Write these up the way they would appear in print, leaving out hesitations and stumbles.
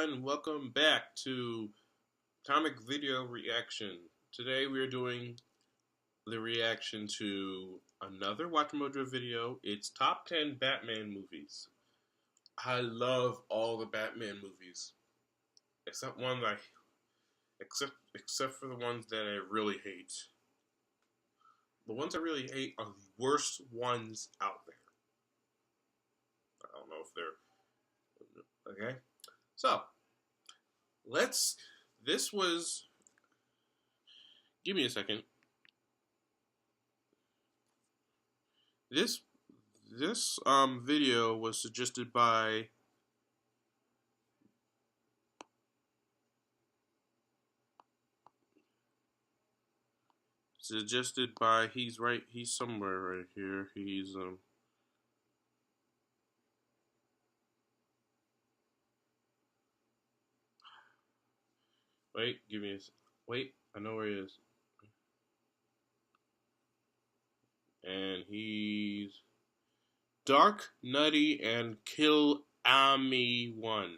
everyone, welcome back to Comic Video Reaction. Today we are doing the reaction to another Watchmojo video. It's Top 10 Batman Movies. I love all the Batman movies. Except for the ones that I really hate. The ones I really hate are the worst ones out there. I don't know if they're... Okay? So, give me a second. This video was suggested by he's somewhere right here. Wait, I know where he is. And he's Dark, Nutty, and Kill Ami 1.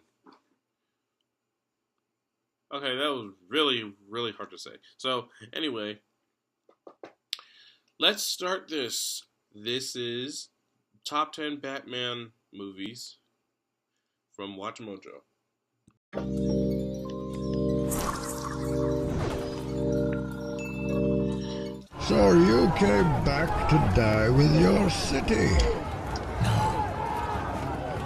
Okay, that was really, really hard to say. So, anyway, let's start this. This is Top 10 Batman Movies from Watchmojo. So you came back to die with your city? No.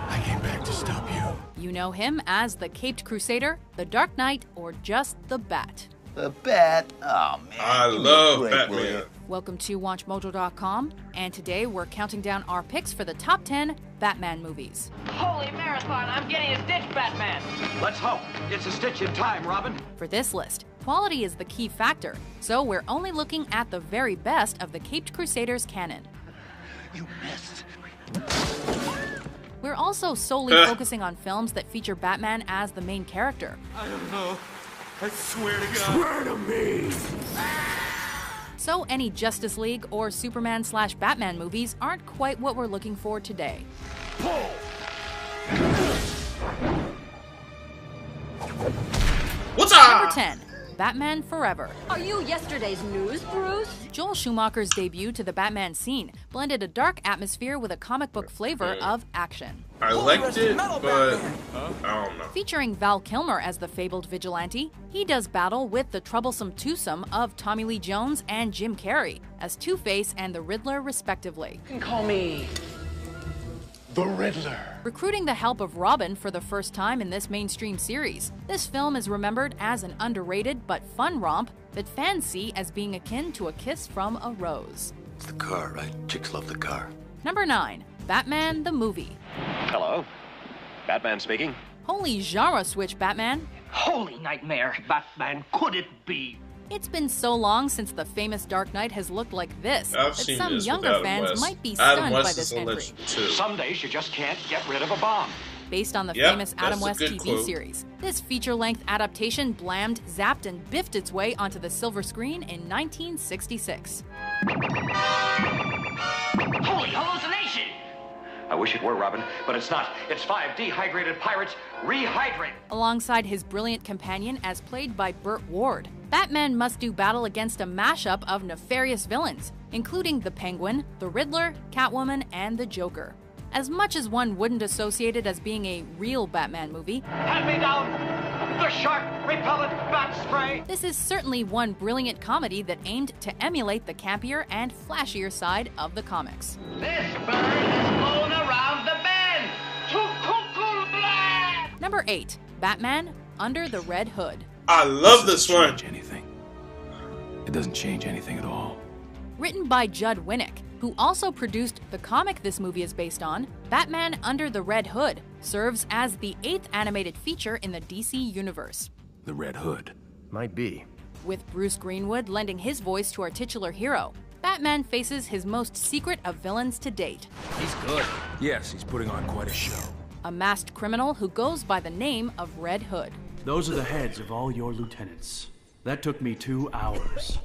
I came back to stop you. You know him as the Caped Crusader, the Dark Knight, or just the Bat. The Bat? Oh, man. I love Batman. Welcome to Watchmojo.com, and today we're counting down our picks for the top 10 Batman movies. Holy marathon, I'm getting a stitch, Batman! Let's hope it's a stitch in time, Robin. For this list, quality is the key factor, so we're only looking at the very best of the Caped Crusaders canon. You missed. We're also solely focusing on films that feature Batman as the main character. I don't know. I swear to God. Swear to me! So any Justice League or Superman/Batman movies aren't quite what we're looking for today. Pull! What's up? Number 10. Batman Forever. Are you yesterday's news, Bruce? Joel Schumacher's debut to the Batman scene blended a dark atmosphere with a comic book flavor of action. I liked it, but I don't know. Featuring Val Kilmer as the fabled vigilante, he does battle with the troublesome twosome of Tommy Lee Jones and Jim Carrey as Two-Face and the Riddler, respectively. You can call me The Riddler. Recruiting the help of Robin for the first time in this mainstream series, this film is remembered as an underrated but fun romp that fans see as being akin to a kiss from a rose. It's the car, right? Chicks love the car. Number 9. Batman the Movie. Hello. Batman speaking. Holy genre switch, Batman. holy nightmare. Batman, could it be? It's been so long since the famous Dark Knight has looked like this I've that seen some this younger with Adam fans West. might be Adam stunned West by is this a entry. legend, too. Some days you just can't get rid of a bomb. Based on the Yep, famous that's Adam a West good TV quote. series, this feature-length adaptation blammed, zapped, and biffed its way onto the silver screen in 1966. Holy hallucination! I wish it were, Robin, but it's not. It's 5 dehydrated pirates rehydrate. Alongside his brilliant companion as played by Burt Ward, Batman must do battle against a mashup of nefarious villains, including the Penguin, the Riddler, Catwoman, and the Joker. As much as one wouldn't associate it as being a real Batman movie, Hand me down the shark repellent bat spray. this is certainly one brilliant comedy that aimed to emulate the campier and flashier side of the comics. This bird has flown around the bend! To cuckoo blast! Number 8. Batman Under the Red Hood. I love this one. Change anything. It doesn't change anything at all. Written by Judd Winnick, who also produced the comic this movie is based on, Batman Under the Red Hood serves as the 8th animated feature in the DC universe. The Red Hood. Might be. With Bruce Greenwood lending his voice to our titular hero, Batman faces his most secret of villains to date. He's good. Yes, he's putting on quite a show. A masked criminal who goes by the name of Red Hood. Those are the heads of all your lieutenants. That took me 2 hours.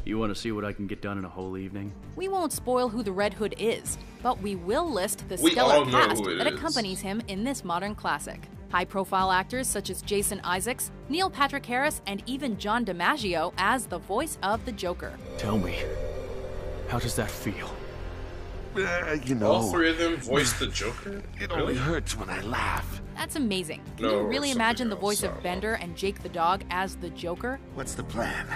You want to see what I can get done in a whole evening? We won't spoil who the Red Hood is, but we will list the We all stellar know cast who it that is. accompanies him in this modern classic. High-profile actors such as Jason Isaacs, Neil Patrick Harris, and even John DiMaggio as the voice of the Joker. Tell me, how does that feel? All three of them voiced the Joker? It only hurts when I laugh. That's amazing. Can No, you really something imagine the else, voice sorry. of Bender and Jake the dog as the Joker? What's the plan?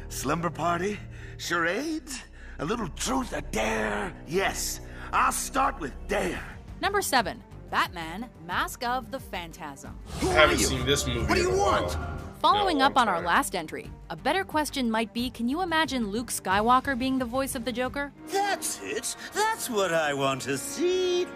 Slumber party? Charades? A little truth, a dare? Yes, I'll start with dare. Number 7. Batman, Mask of the Phantasm. I haven't seen this movie What do you in a while. want? Following No, up on our time. last entry, a better question might be, can you imagine Luke Skywalker being the voice of the Joker? That's it. That's what I want to see.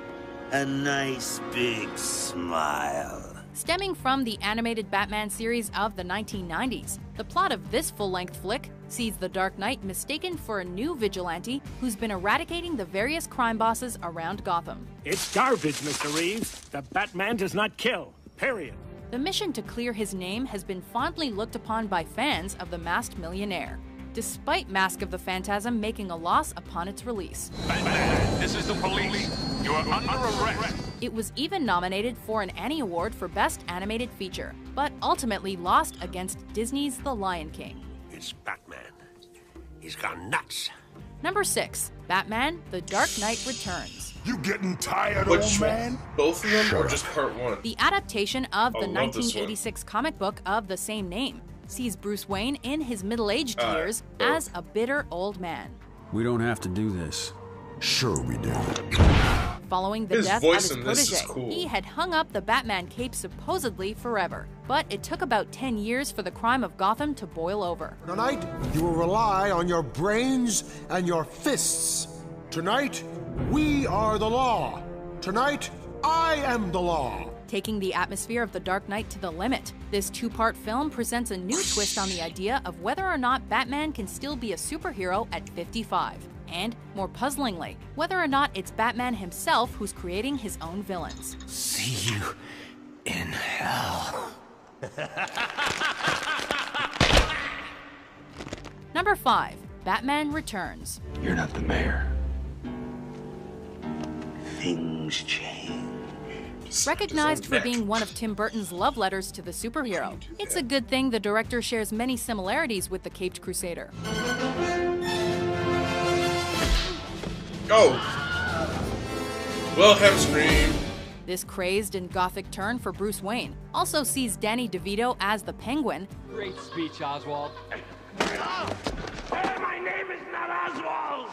A nice big smile. Stemming from the animated Batman series of the 1990s, the plot of this full-length flick sees the Dark Knight mistaken for a new vigilante who's been eradicating the various crime bosses around Gotham. It's garbage, Mr. Reeves. The Batman does not kill. Period. The mission to clear his name has been fondly looked upon by fans of The Masked Millionaire, despite Mask of the Phantasm making a loss upon its release. Batman, this is the police. You are under arrest. It was even nominated for an Annie Award for Best Animated Feature, but ultimately lost against Disney's The Lion King. It's Batman. He's gone nuts. Number 6. Batman, The Dark Knight Returns. You getting tired, Which old one? man? Both of them or just part one? The adaptation of the I love this 1986 comic book of the same name sees Bruce Wayne in his middle-aged years both. as a bitter old man. We don't have to do this. Sure we do. Following the His death of voice his in this is protege, cool. he had hung up the Batman cape supposedly forever. But it took about 10 years for the crime of Gotham to boil over. Tonight, you will rely on your brains and your fists. Tonight, we are the law. Tonight, I am the law. Taking the atmosphere of The Dark Knight to the limit, this two-part film presents a new twist on the idea of whether or not Batman can still be a superhero at 55. And, more puzzlingly, whether or not it's Batman himself who's creating his own villains. See you in hell. Number 5. Batman Returns. You're not the mayor. Things change. Recognized for being one of Tim Burton's love letters to the superhero, it's a good thing the director shares many similarities with the Caped Crusader. Oh! Wilhelm scream. This crazed and gothic turn for Bruce Wayne also sees Danny DeVito as the Penguin. Great speech, Oswald. My name is not Oswald.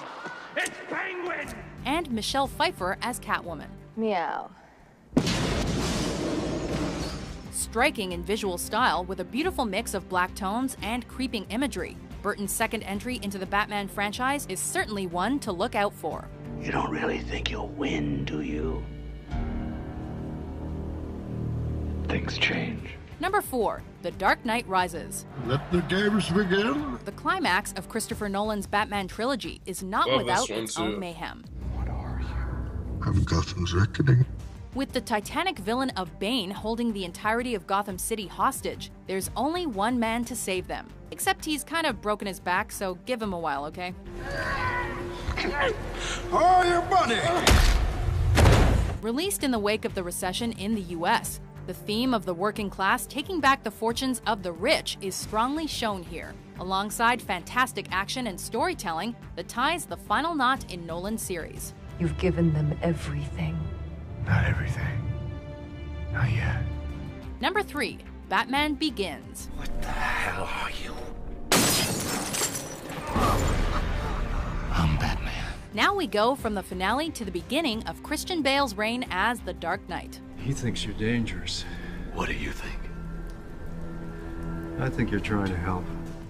It's Penguin. And Michelle Pfeiffer as Catwoman. Meow. Striking in visual style with a beautiful mix of black tones and creeping imagery, Burton's second entry into the Batman franchise is certainly one to look out for. You don't really think you'll win, do you? Things change. Number 4. The Dark Knight Rises. Let the games begin. The climax of Christopher Nolan's Batman trilogy is not Love without this one its too. own mayhem. I'm Gotham's reckoning. With the titanic villain of Bane holding the entirety of Gotham City hostage, there's only one man to save them. Except he's kind of broken his back, so give him a while, okay? Oh, your money! Released in the wake of the recession in the US, the theme of the working class taking back the fortunes of the rich is strongly shown here, alongside fantastic action and storytelling that ties the final knot in Nolan's series. You've given them everything. Not everything. Not yet. Number 3. Batman Begins. What the hell are you? I'm Batman. Now we go from the finale to the beginning of Christian Bale's reign as the Dark Knight. He thinks you're dangerous. What do you think? I think you're trying to help.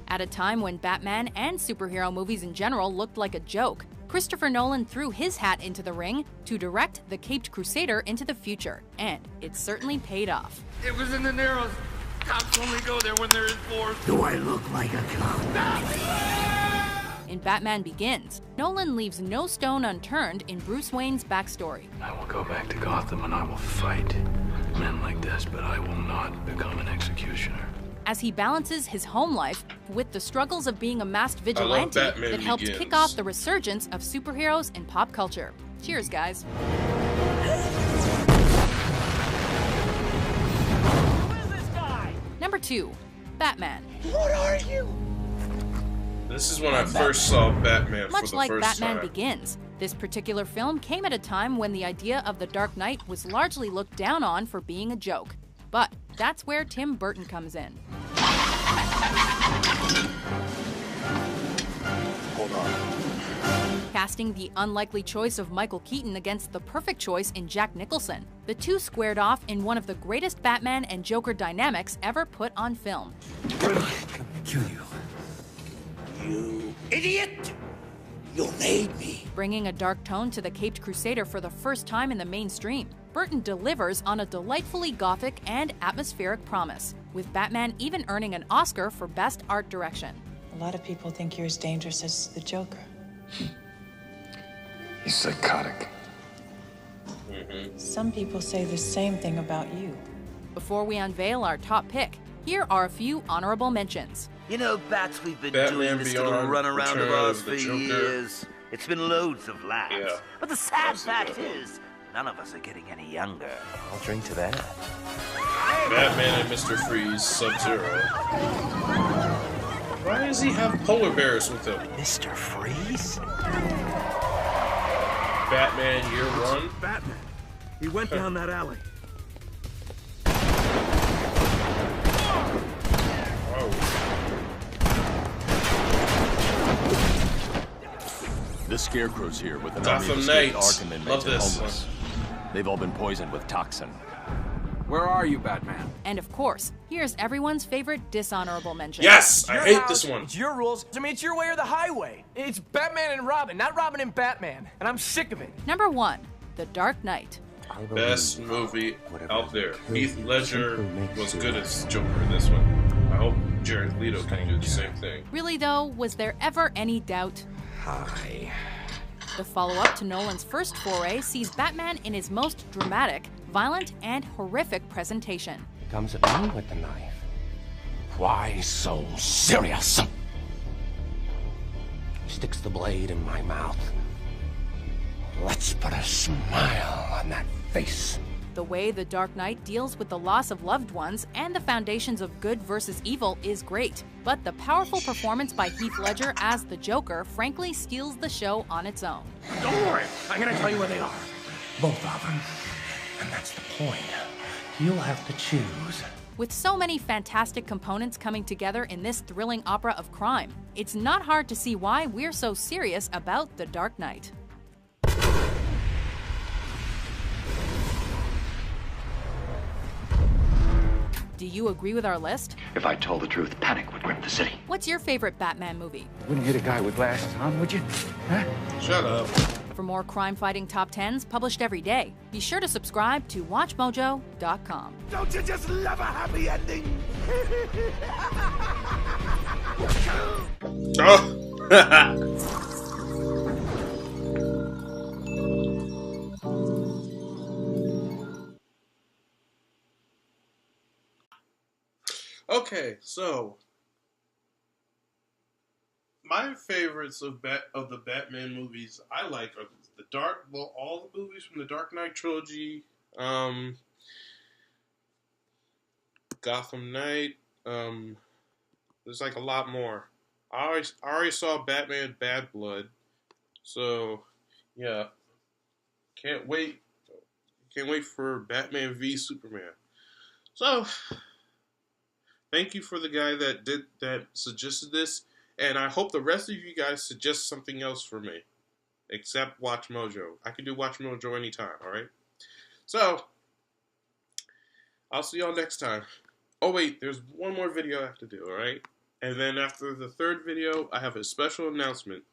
At a time when Batman and superhero movies in general looked like a joke, Christopher Nolan threw his hat into the ring to direct The Caped Crusader into the future, and it certainly paid off. It was in the Narrows. Cops only go there when there is force. Do I look like a clown? In Batman Begins, Nolan leaves no stone unturned in Bruce Wayne's backstory. I will go back to Gotham and I will fight men like this, but I will not become an executioner. As he balances his home life with the struggles of being a masked vigilante Batman that helped Begins. kick off the resurgence of superheroes in pop culture. Cheers, guys. Number 2. Batman. What are you? This is when I first saw Batman for Much the like first Batman time. Begins, this particular film came at a time when the idea of the Dark Knight was largely looked down on for being a joke. But that's where Tim Burton comes in. Hold on. Casting the unlikely choice of Michael Keaton against the perfect choice in Jack Nicholson, the two squared off in one of the greatest Batman and Joker dynamics ever put on film. Kill you. You idiot! You made me. Bringing a dark tone to the Caped Crusader for the first time in the mainstream, Burton delivers on a delightfully gothic and atmospheric promise, with Batman even earning an Oscar for Best Art Direction. A lot of people think you're as dangerous as the Joker. He's psychotic. Some people say the same thing about you. Before we unveil our top pick, here are a few honorable mentions. You know, Bats, we've been Batman doing this little Beyond, runaround of Return ours of for the Joker. years. It's been loads of laughs. Yeah. But the sad fact is, none of us are getting any younger. I'll drink to that. Batman and Mr. Freeze, Sub-Zero. Why does he have polar bears with him? Mr. Freeze? Batman Year One? Batman. He went down that alley. The Scarecrow's here with an Gotham army of Knight. escaped Arkham inmates Love and this. homeless. They've all been poisoned with toxin. Where are you, Batman? And of course, here's everyone's favorite dishonorable mention. Yes! I Your hate house, this one. It's your rules. I mean, it's your way or the highway. It's Batman and Robin, not Robin and Batman. And I'm sick of it. Number 1. The Dark Knight. Best movie out there. Heath Ledger was good as Joker in this one. I hope Jared Leto can do the same thing. Really though, was there ever any doubt? Hi. The follow-up to Nolan's first foray sees Batman in his most dramatic, violent, and horrific presentation. Comes at me with the knife. Why so serious? Sticks the blade in my mouth. Let's put a smile on that face. The way The Dark Knight deals with the loss of loved ones and the foundations of good versus evil is great, but the powerful performance by Heath Ledger as the Joker frankly steals the show on its own. Don't worry, I'm gonna tell you where they are. Both of them. And that's the point. You'll have to choose. With so many fantastic components coming together in this thrilling opera of crime, it's not hard to see why we're so serious about The Dark Knight. Do you agree with our list? If I told the truth, panic would grip the city. What's your favorite Batman movie? Wouldn't hit a guy with glasses on, would you? Huh? Shut up. For more crime-fighting top 10s published every day, be sure to subscribe to Watchmojo.com. Don't you just love a happy ending? Okay, so my favorites of the Batman movies I like are all the movies from the Dark Knight trilogy, Gotham Knight. There's like a lot more. I already saw Batman Bad Blood, so yeah, can't wait for Batman v Superman. So. Thank you for the guy that suggested this, and I hope the rest of you guys suggest something else for me, except Watchmojo. I can do Watchmojo anytime, alright? So, I'll see y'all next time. Oh wait, there's one more video I have to do, alright? And then after the third video, I have a special announcement.